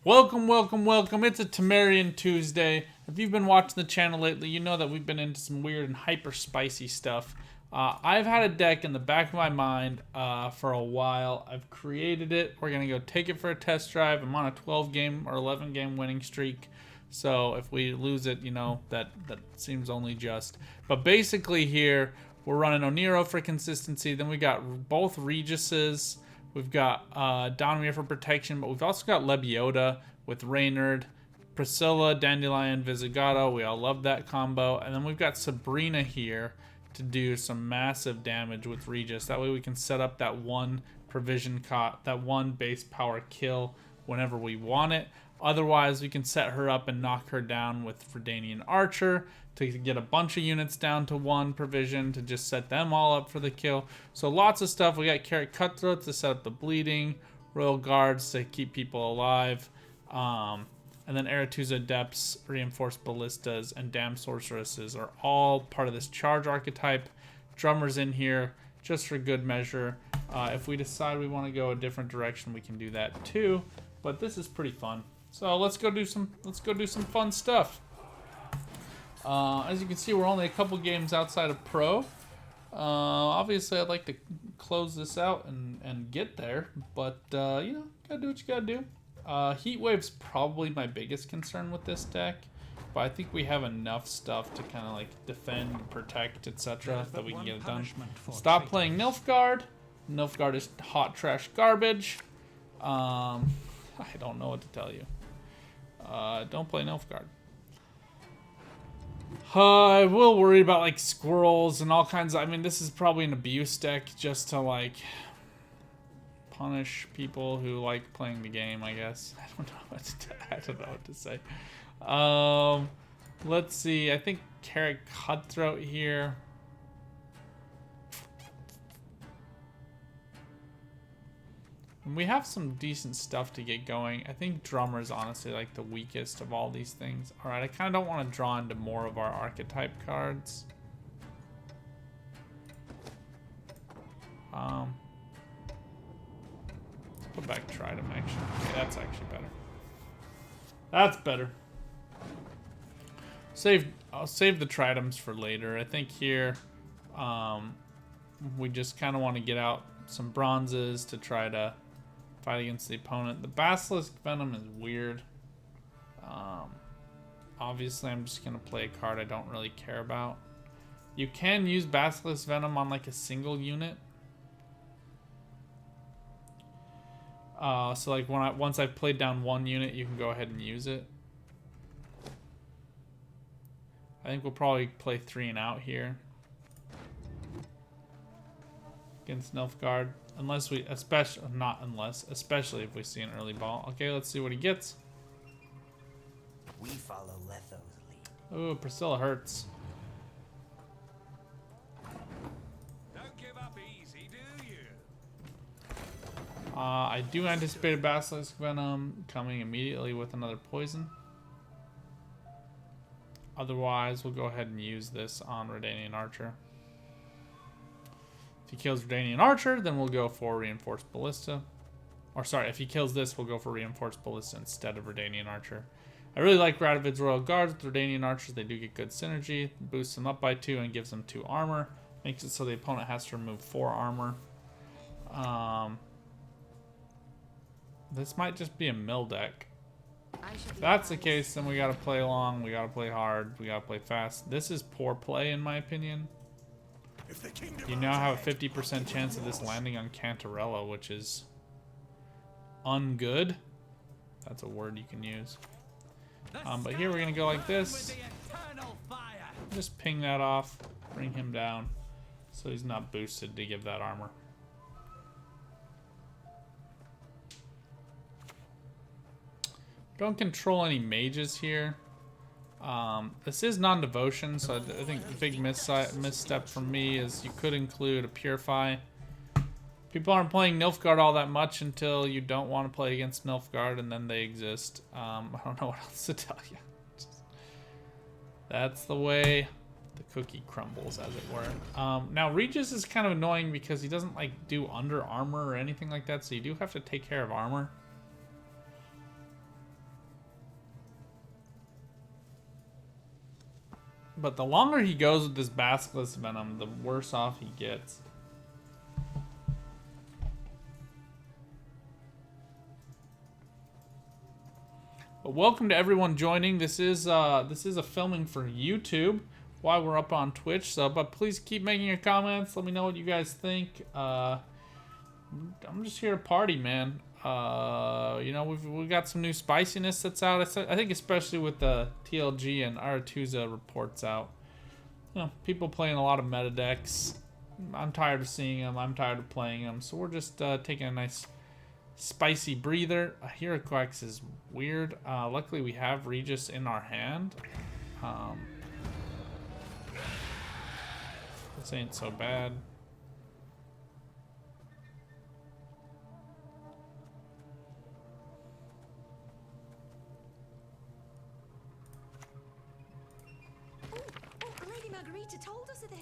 Welcome, welcome, welcome. It's a Temerian Tuesday. If you've been watching the channel lately, you know that we've been into some weird and hyper spicy stuff. I've had a deck in the back of my mind for a while. I've created it. We're going to go take it for a test drive. I'm on a 12 game or 11 game winning streak. So if we lose it, you know, that seems only just. But basically here, we're running Oniro for consistency. Then we got both Regises. We've got Donmir for protection, but we've also got Lebioda with Reynard, Priscilla, Dandelion, Visigoto. We all love that combo. And then we've got Sabrina here to do some massive damage with Regis. That way we can set up that one provision that one base power kill whenever we want it. Otherwise, we can set her up and knock her down with Verdanian Archer to get a bunch of units down to one provision to just set them all up for the kill. So lots of stuff. We got Carrot Cutthroat to set up the bleeding, Royal Guards to keep people alive, and then Aretuza Depths, Reinforced Ballistas, and Damn Sorceresses are all part of this charge archetype. Drummers in here just for good measure. If we decide we want to go a different direction, we can do that too. But this is pretty fun. So let's go do some fun stuff. As you can see, we're only a couple games outside of Pro. Obviously, I'd like to close this out and get there, but you know, gotta do what you gotta do. Heat Wave's probably my biggest concern with this deck, but I think we have enough stuff to kind of like defend, protect, etc. that we can get it done. Stop playing Nilfgaard. Nilfgaard is hot trash garbage. I don't know what to tell you. Don't play Nilfgaard. I will worry about like squirrels and all kinds of, I mean, this is probably an abuse deck just to like punish people who like playing the game, I guess. I don't know what to say. Let's see. I think Carrot Cutthroat here. And we have some decent stuff to get going. I think Drummer is honestly like the weakest of all these things. All right, I kind of don't want to draw into more of our archetype cards. Let's put back Tridem actually. Okay, that's actually better. That's better. I'll save the Tridems for later. I think here we just kind of want to get out some bronzes to try to fight against the opponent. The Basilisk Venom is weird. Obviously, I'm just going to play a card I don't really care about. You can use Basilisk Venom on like a single unit. So like once I've played down one unit, you can go ahead and use it. I think we'll probably play 3 and out here against Nilfgaard. Especially if we see an early ball. Okay, let's see what he gets. We follow Letho's lead. Ooh, Priscilla hurts. Don't give up easy, do you? I do anticipate a Basilisk Venom coming immediately with another poison. Otherwise, we'll go ahead and use this on Redanian Archer. If he kills Redanian Archer, then we'll go for Reinforced Ballista. Or sorry, if he kills this, we'll go for Reinforced Ballista instead of Redanian Archer. I really like Radovid's Royal Guards with Redanian Archers. They do get good synergy. Boosts them up by 2 and gives them 2 armor. Makes it so the opponent has to remove 4 armor. This might just be a mill deck. If that's the case, then we gotta play long, we gotta play hard, we gotta play fast. This is poor play in my opinion. You now have a 50% chance of this landing on Cantarella, which is ungood. That's a word you can use. But here we're gonna go like this. Just ping that off, bring him down, so he's not boosted to give that armor. Don't control any mages here. This is non-devotion, so I think the big misstep from me is you could include a Purify. People aren't playing Nilfgaard all that much until you don't want to play against Nilfgaard, and then they exist. I don't know what else to tell you. That's the way the cookie crumbles, as it were. Now, Regis is kind of annoying because he doesn't like do under armor or anything like that, so you do have to take care of armor. But the longer he goes with this Basilisk Venom, the worse off he gets. But welcome to everyone joining. This is a filming for YouTube while we're up on Twitch. So, but please keep making your comments. Let me know what you guys think. I'm just here to party, man. You know, we've got some new spiciness that's out. I think especially with the TLG and Aretuza reports out. You know, people playing a lot of meta decks. I'm tired of seeing them. I'm tired of playing them. So we're just taking a nice spicy breather. Heraclex is weird. Luckily we have Regis in our hand. This ain't so bad. Lady Margarita told us of this.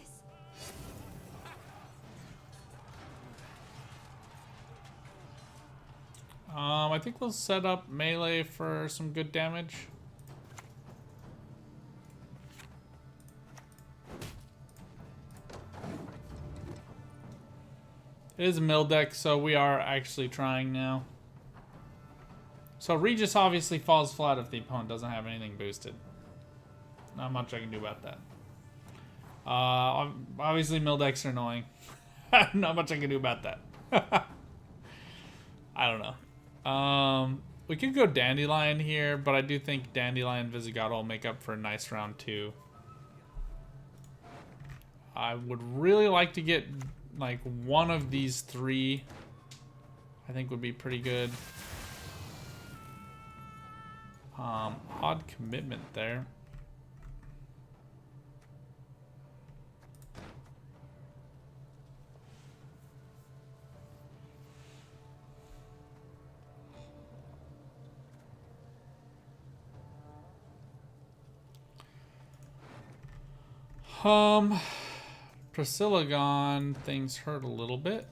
I think we'll set up melee for some good damage. It is a mill deck, so we are actually trying now. So Regis obviously falls flat if the opponent doesn't have anything boosted. Not much I can do about that. Obviously mill decks are annoying. Not much I can do about that. I don't know. We could go Dandelion here, but I do think Dandelion Visigoth will make up for a nice round 2. I would really like to get like one of these 3. I think would be pretty good. Odd commitment there. Priscilla gone, things hurt a little bit.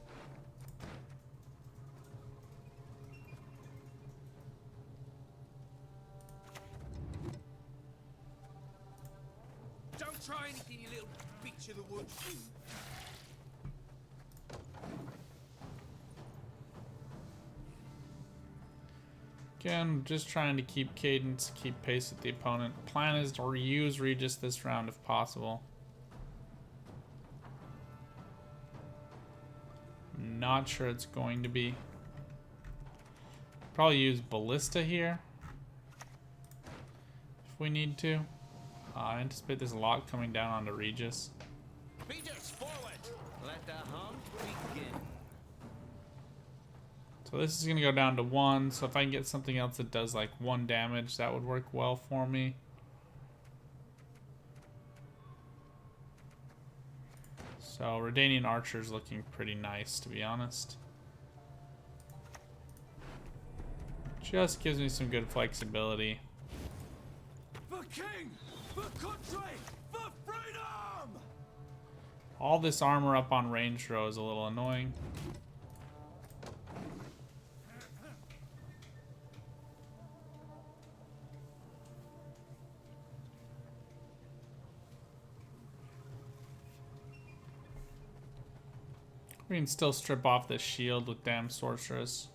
Don't try anything, you little bitch of the woods. Again, just trying to keep cadence, keep pace with the opponent. Plan is to reuse Regis this round if possible. Not sure it's going to be. Probably use Ballista here if we need to. I anticipate there's a lot coming down onto Regis. Beaters forward. Let the hunt begin. So this is gonna go down to 1. So if I can get something else that does like 1 damage, that would work well for me. So Redanian Archer's looking pretty nice, to be honest. Just gives me some good flexibility. For king, for country, for freedom! All this armor up on range throw is a little annoying. We can still strip off this shield with Damn Sorceress.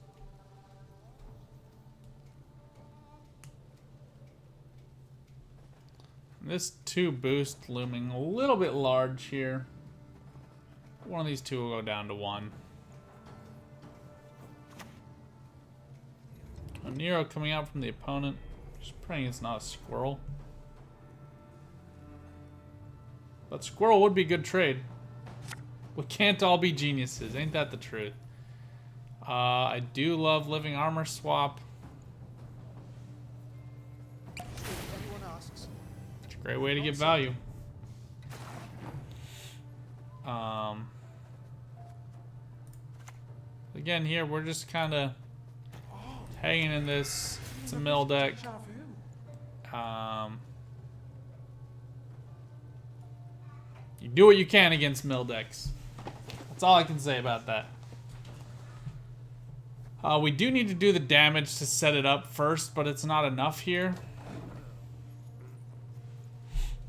This 2 boost looming a little bit large here. One of these 2 will go down to 1. A Nero coming out from the opponent. Just praying it's not a squirrel. But squirrel would be a good trade. We can't all be geniuses, ain't that the truth? I do love Living Armor Swap. It's a great way to get value. Again, here we're just kind of hanging in this. It's a mill deck. You do what you can against mill decks. That's all I can say about that. We do need to do the damage to set it up first, but it's not enough here.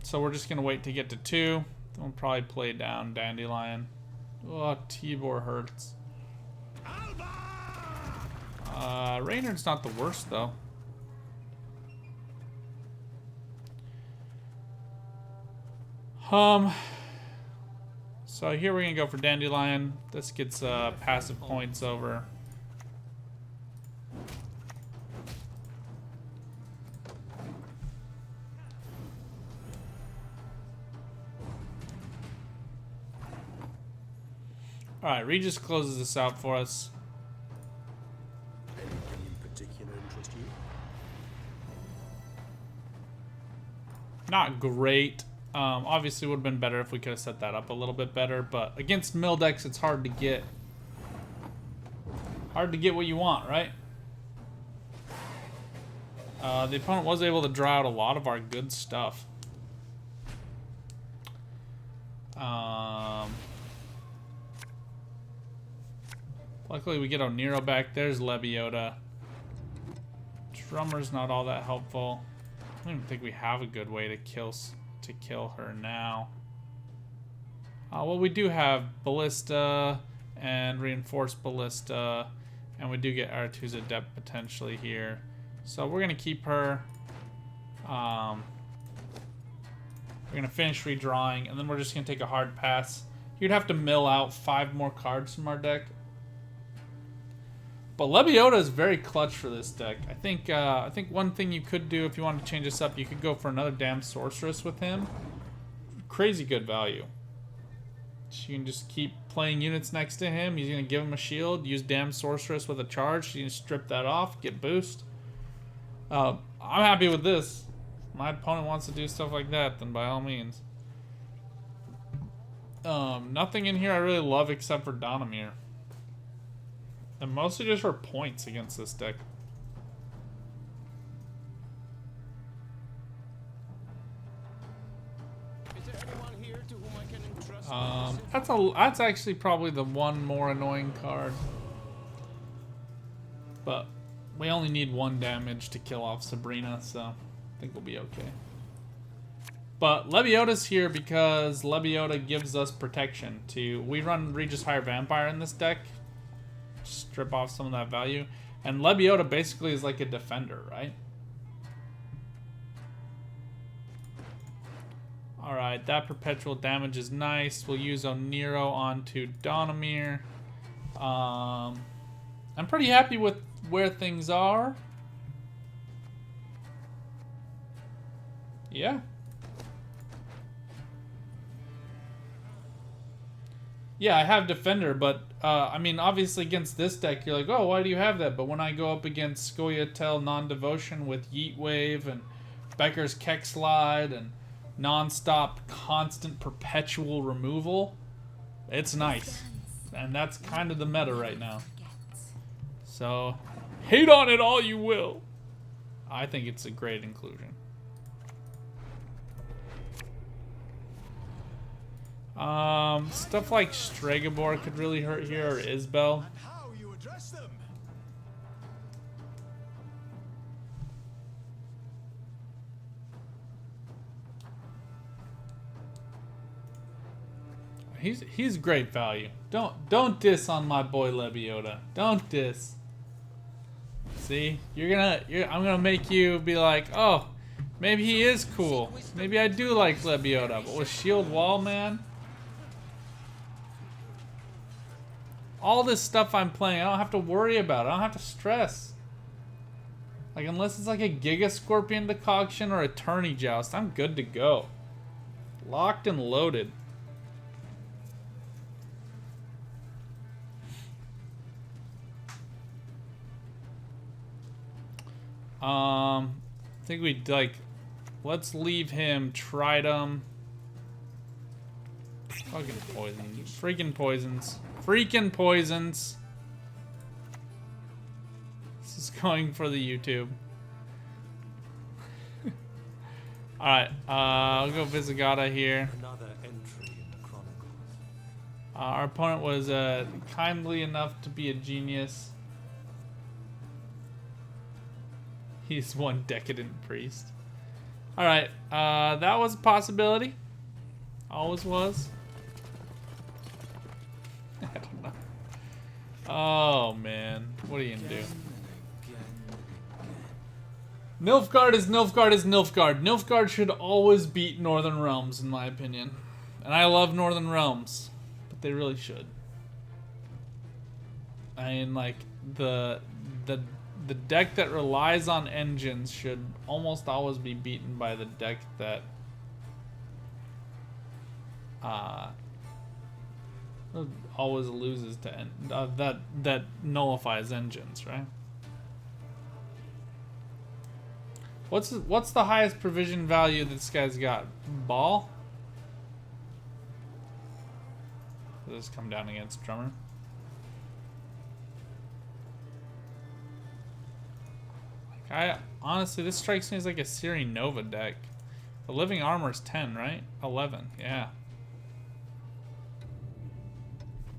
So we're just gonna wait to get to 2. Then we'll probably play down Dandelion. Oh, Tibor hurts. Reynard's not the worst though. So here we're gonna go for Dandelion. This gets passive points over. Alright, Regis closes this out for us. Anything in particular interest you? Not great. Obviously would have been better if we could have set that up a little bit better, but against mill decks it's hard to get what you want, right? The opponent was able to draw out a lot of our good stuff. Luckily we get Oniro back. There's Lebiota. Drummer's not all that helpful. I don't even think we have a good way to kill her now. Well, we do have Ballista and Reinforced Ballista, and we do get Aretuza Adept potentially here. So we're gonna keep her. We're gonna finish redrawing, and then we're just gonna take a hard pass. You'd have to mill out 5 more cards from our deck. But Lebiota is very clutch for this deck. I think one thing you could do if you wanted to change this up, you could go for another Damned Sorceress with him. Crazy good value. So you can just keep playing units next to him. He's going to give him a shield. Use Damned Sorceress with a charge. You can strip that off, get boost. I'm happy with this. If my opponent wants to do stuff like that, then by all means. Nothing in here I really love except for Donamir. And mostly just for points against this deck. Is there anyone here to whom I can entrust? That's actually probably the one more annoying card. But we only need 1 damage to kill off Sabrina, so I think we'll be okay. But Lebiota's here because Lebiota gives us protection. We run Regis Higher Vampire in this deck. Strip off some of that value. And Lebiota basically is like a defender, right? Alright, that perpetual damage is nice. We'll use Oniro onto Donamir. I'm pretty happy with where things are. Yeah. Yeah, I have Defender, but, I mean, obviously against this deck, you're like, oh, why do you have that? But when I go up against Scoia'tael Non-Devotion with Yeet Wave and Becker's Keck Slide and non-stop, constant, perpetual removal, it's nice. And that's kind of the meta right now. So, hate on it all you will. I think it's a great inclusion. Stuff like Stregobor could really hurt here, or Isbel. And how you address them. He's great value. Don't diss on my boy Lebiota. Don't diss. See, I'm gonna make you be like, oh, maybe he is cool. Maybe I do like Lebiota, but with Shield Wall, man. All this stuff I'm playing, I don't have to worry about it. I don't have to stress. Like, unless it's like a Giga Scorpion Decoction or a Tourney Joust, I'm good to go. Locked and loaded. I think we'd like, let's leave him Tridum. Fucking poison. Freaking poisons. Freaking poisons. This is going for the YouTube. Alright, I'll go Visigoda here. Another entry in the Chronicles. Our opponent was kindly enough to be a genius. He's one decadent priest. All right, that was a possibility. Always was. I don't know. Oh man, what are you gonna do? Nilfgaard is Nilfgaard is Nilfgaard. Nilfgaard should always beat Northern Realms, in my opinion. And I love Northern Realms, but they really should. I mean, like the deck that relies on engines should almost always be beaten by the deck that always loses to that nullifies engines, right? What's the highest provision value this guy's got? Ball? Does this come down against Drummer? Honestly, this strikes me as like a Siri Nova deck. The living armor's 10, right? 11, yeah.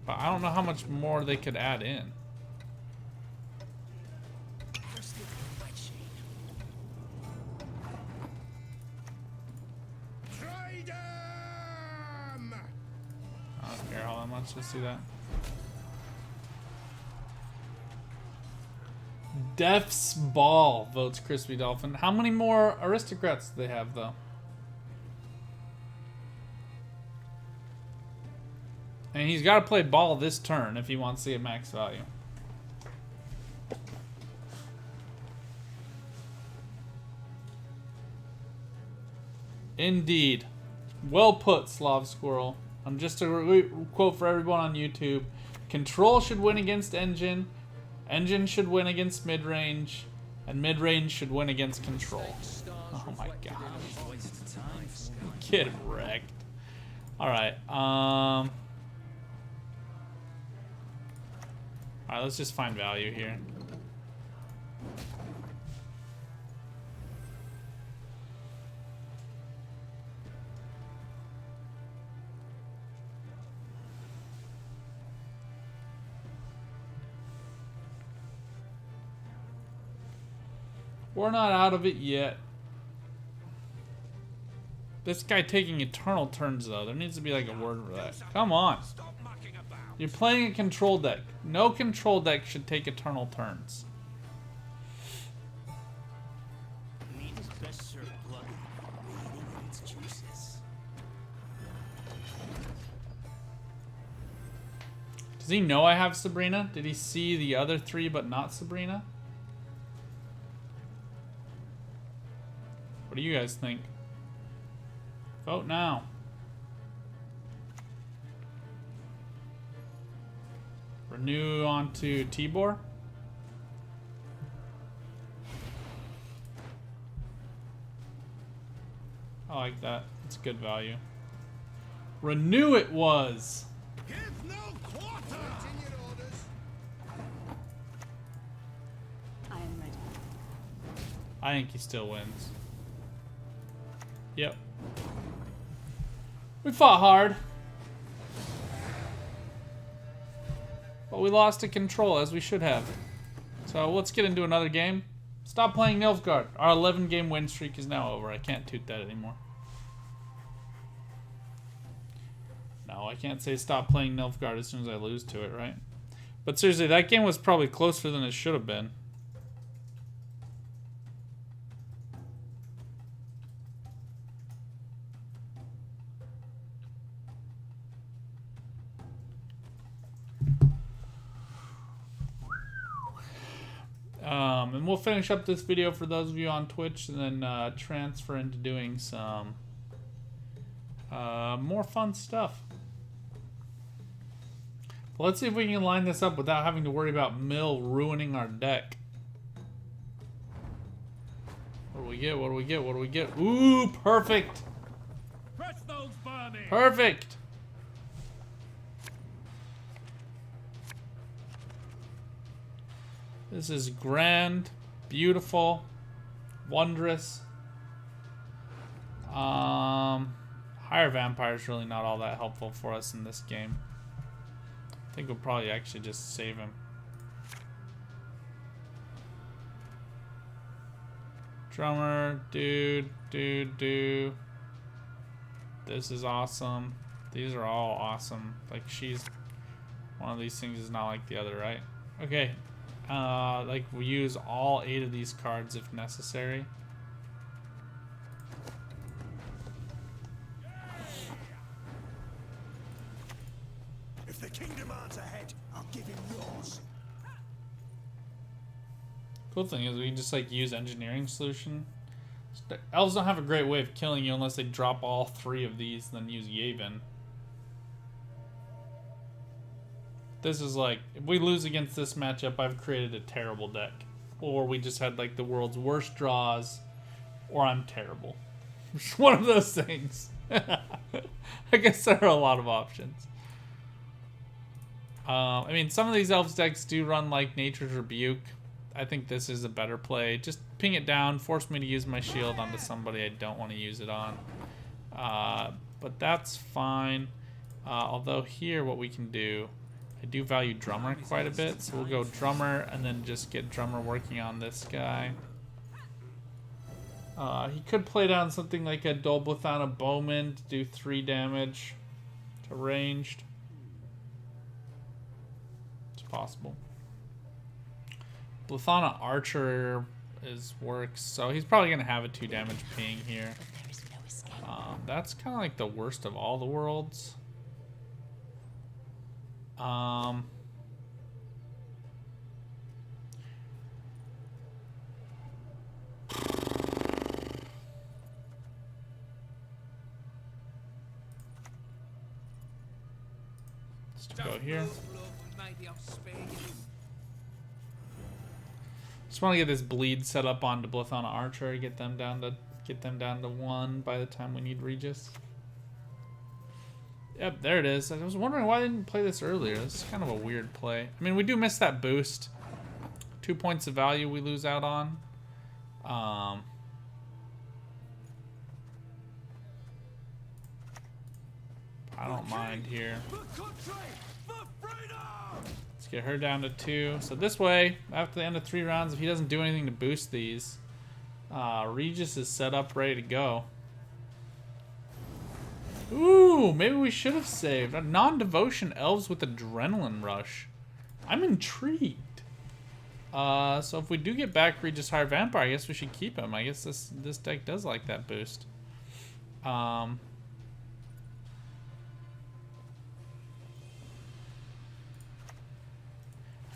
But I don't know how much more they could add in. I don't care how much. Let's see that. Death's Ball votes Crispy Dolphin. How many more aristocrats do they have, though? And he's got to play ball this turn if he wants to get max value. Indeed. Well put, Slav Squirrel. Just a quote for everyone on YouTube. Control should win against engine. Engine should win against mid-range. And mid-range should win against control. Oh my god. Get wrecked. Alright, alright, let's just find value here. We're not out of it yet. This guy taking eternal turns, though. There needs to be like a word for that. Come on. You're playing a control deck. No control deck should take eternal turns. Does he know I have Sabrina? Did he see the other three but not Sabrina? What do you guys think? Vote now. Renew onto Tibor. I like that. It's good value. Renew it was. Give no quarter. Continued orders. I am ready. I think he still wins. Yep. We fought hard. But we lost to control, as we should have. So let's get into another game. Stop playing Nilfgaard. Our 11-game win streak is now over. I can't toot that anymore. No, I can't say stop playing Nilfgaard as soon as I lose to it, right? But seriously, that game was probably closer than it should have been. And we'll finish up this video for those of you on Twitch and then transfer into doing some more fun stuff. But let's see if we can line this up without having to worry about Mill ruining our deck. What do we get? What do we get? What do we get? Ooh, perfect! Perfect! This is grand, beautiful, wondrous. Higher Vampire is really not all that helpful for us in this game. I think we'll probably actually just save him. Drummer, dude. This is awesome. These are all awesome. Like, she's... One of these things is not like the other, right? Okay. Like, we use all 8 of these cards if necessary. If the king demands a head, I'll give him yours. Cool thing is we can just like use engineering solution. Elves don't have a great way of killing you unless they drop all 3 of these and then use Yavin. This is like, if we lose against this matchup, I've created a terrible deck. Or we just had like the world's worst draws, or I'm terrible. It's one of those things. I guess there are a lot of options. I mean, some of these elves decks do run like Nature's Rebuke. I think this is a better play. Just ping it down, force me to use my shield onto somebody I don't want to use it on. But that's fine. Although here, what we can do, I do value Drummer quite a bit, so we'll go Drummer and then just get Drummer working on this guy. He could play down something like a Dolblithana Bowman to do 3 damage to ranged. It's possible. Blithana Archer works, so he's probably gonna have a 2 damage ping here. That's kind of like the worst of all the worlds. Let's go here. Just want to get this bleed set up onto Blithana Archer, get them down to 1 by the time we need Regis. Yep, there it is. I was wondering why I didn't play this earlier. This is kind of a weird play. I mean, we do miss that boost. 2 points of value we lose out on. I don't mind here. Let's get her down to 2. So this way, after the end of 3 rounds, if he doesn't do anything to boost these, Regis is set up, ready to go. Ooh, maybe we should have saved. A non-devotion elves with adrenaline rush. I'm intrigued. So if we do get back Regis Higher Vampire, I guess we should keep him. I guess this deck does like that boost. I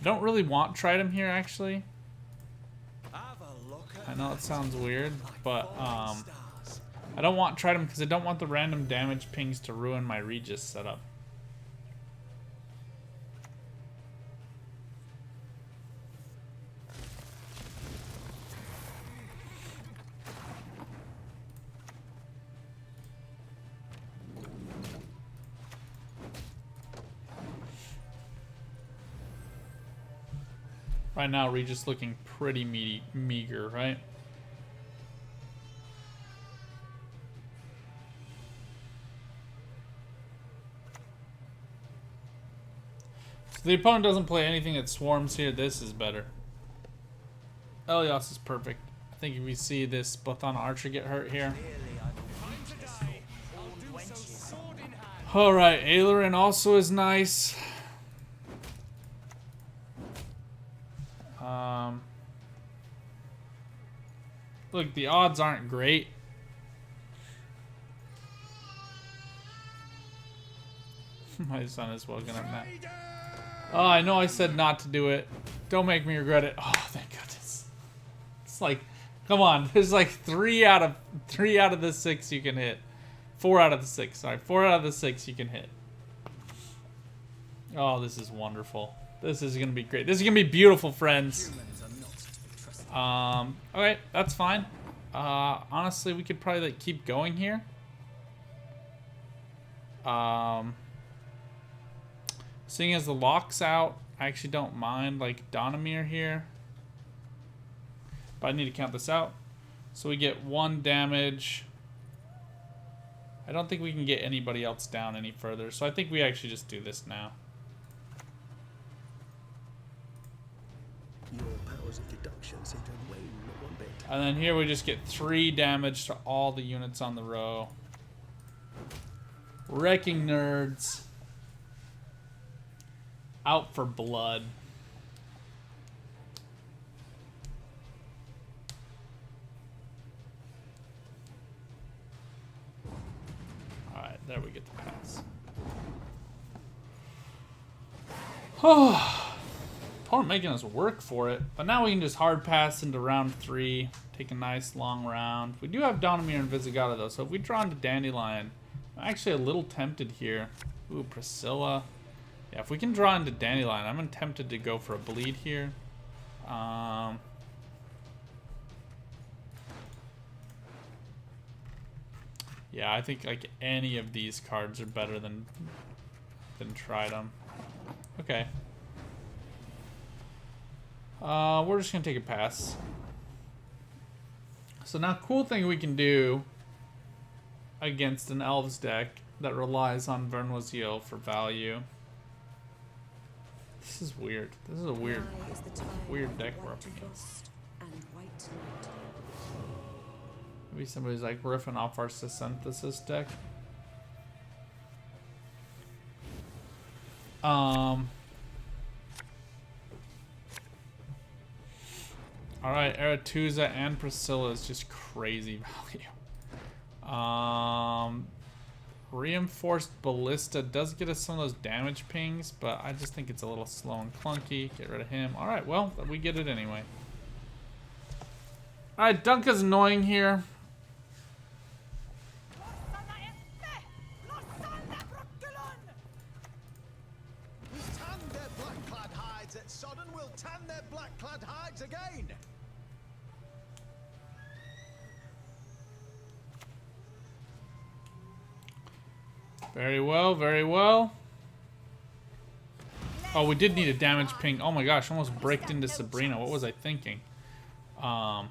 don't really want Tridem here, actually. I know it sounds weird, but I don't want Tridem because I don't want the random damage pings to ruin my Regis setup. Right now, Regis looking pretty meager, right? So the opponent doesn't play anything that swarms here. This is better. Elios is perfect. I think if we see this Blithana Archer get hurt here. Alright, Ailerin also is nice. Look, the odds aren't great. My son is woken up now. Oh, I know I said not to do it. Don't make me regret it. Oh, thank goodness. It's like, come on. There's like 3 out of the 6 you can hit. 4 out of the 6. Sorry, 4 out of the 6 you can hit. Oh, this is wonderful. This is gonna be great. This is gonna be beautiful, friends. Okay, that's fine. Honestly, we could probably like keep going here. Seeing as the lock's out, I actually don't mind like Donamir here. But I need to count this out. So we get 1 damage. I don't think we can get anybody else down any further. So I think we actually just do this now. Your powers of deduction seem to wane not one bit. And then here we just get 3 damage to all the units on the row. Wrecking nerds. Out for blood. Alright, there we get the pass. Opponent making us work for it. But now we can just hard pass into round 3. Take a nice long round. We do have Demerien and Visigotta though, so if we draw into Dandelion, I'm actually a little tempted here. Ooh, Priscilla. Yeah, if we can draw into Dandelion, I'm tempted to go for a bleed here. Yeah, I think like any of these cards are better than Tridum. Okay. We're just gonna take a pass. So now, cool thing we can do against an Elves deck that relies on Vernoisiel for value. This is weird. This is a weird deck we're up against. Maybe somebody's like riffing off our Synthesis deck. Alright, Aretuza and Priscilla is just crazy value. Reinforced Ballista does get us some of those damage pings, but I just think it's a little slow and clunky. Get rid of him. Alright, well, we get it anyway. Alright, Dunka's annoying here. We tanned their black-clad hides at Sodden, we'll tan their black-clad hides again. Very well, very well. Oh, we did need a damage ping. Oh my gosh, almost braked into Sabrina. What was I thinking? Yeah.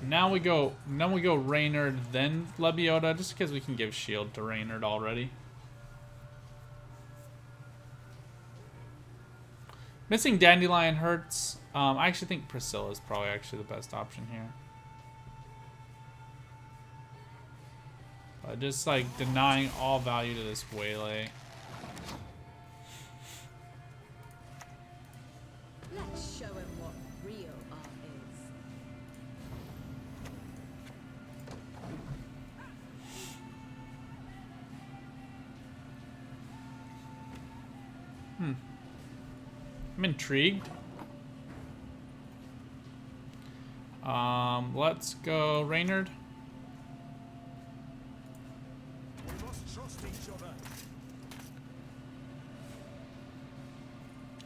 Now we go Reynard, then Lebiota, just because we can give shield to Reynard already. Missing Dandelion hurts. I actually think Priscilla is probably actually the best option here. Just like denying all value to this Waylay. Let's show him what real art is. I'm intrigued. Let's go Reynard. We must trust each other.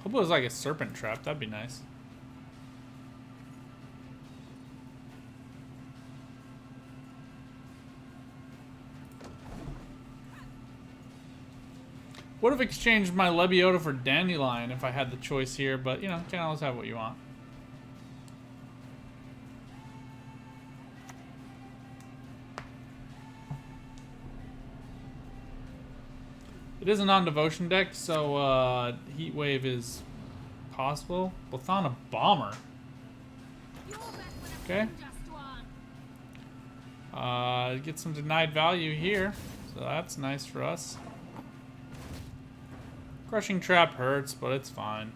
Hope it was like a serpent trap. That'd be nice. Would have exchanged my Lebiota for Dandelion if I had the choice here, but you know, you can always have what you want. It is a non-devotion deck, so Heat Wave is possible. Bothana Bomber. Okay. Get some denied value here, so that's nice for us. Crushing Trap hurts, but it's fine.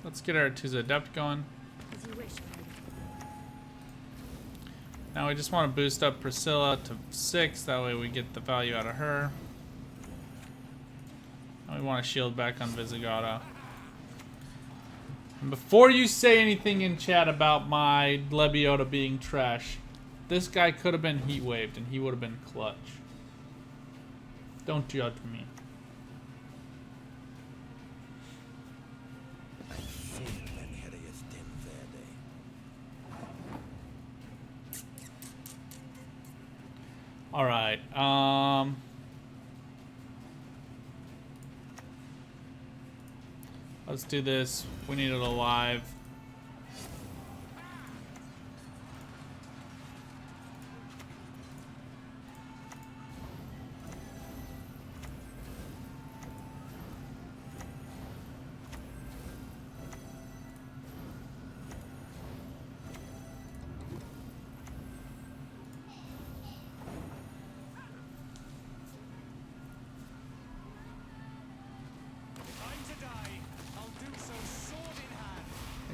Let's get our Tuza Adept going. As you wish, Lady. Now we just want to boost up Priscilla to 6, that way we get the value out of her. And we want to shield back on Visigotta. And before you say anything in chat about my Lebiota being trash, this guy could have been Heat Waved and he would have been clutch. Don't judge me. All right. Let's do this. We need it alive.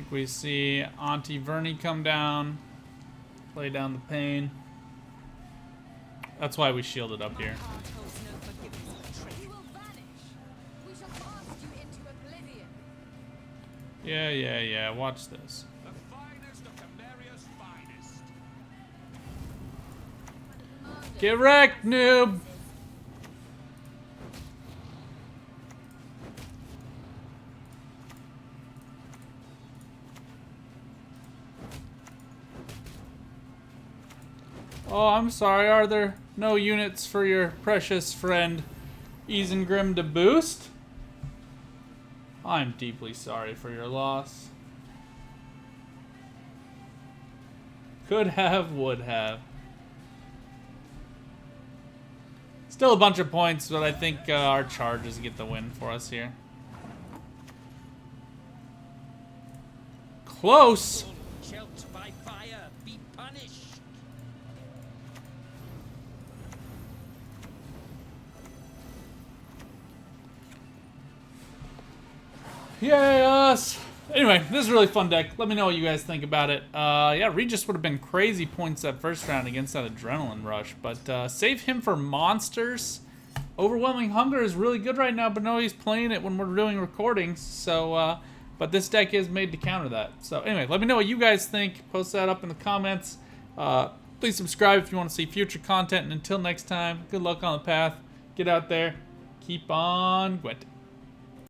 think we see Auntie Verney come down, lay down the pain. That's why we shielded up here. You will vanish. We shall cast you into oblivion. Yeah. Watch this. The finest of Temeria's finest. Get wrecked, noob! Oh, I'm sorry. Are there no units for your precious friend Isengrim to boost? I'm deeply sorry for your loss. Could have, would have. Still a bunch of points, but I think our charges get the win for us here. Close! Choked by fire, be punished. Yay, us! Anyway, this is a really fun deck. Let me know what you guys think about it. Yeah, Regis would have been crazy points that first round against that Adrenaline Rush, but save him for monsters. Overwhelming Hunger is really good right now, but no, he's playing it when we're doing recordings, so, but this deck is made to counter that. So anyway, let me know what you guys think. Post that up in the comments. Please subscribe if you want to see future content, and until next time, good luck on the path. Get out there. Keep on Gwent.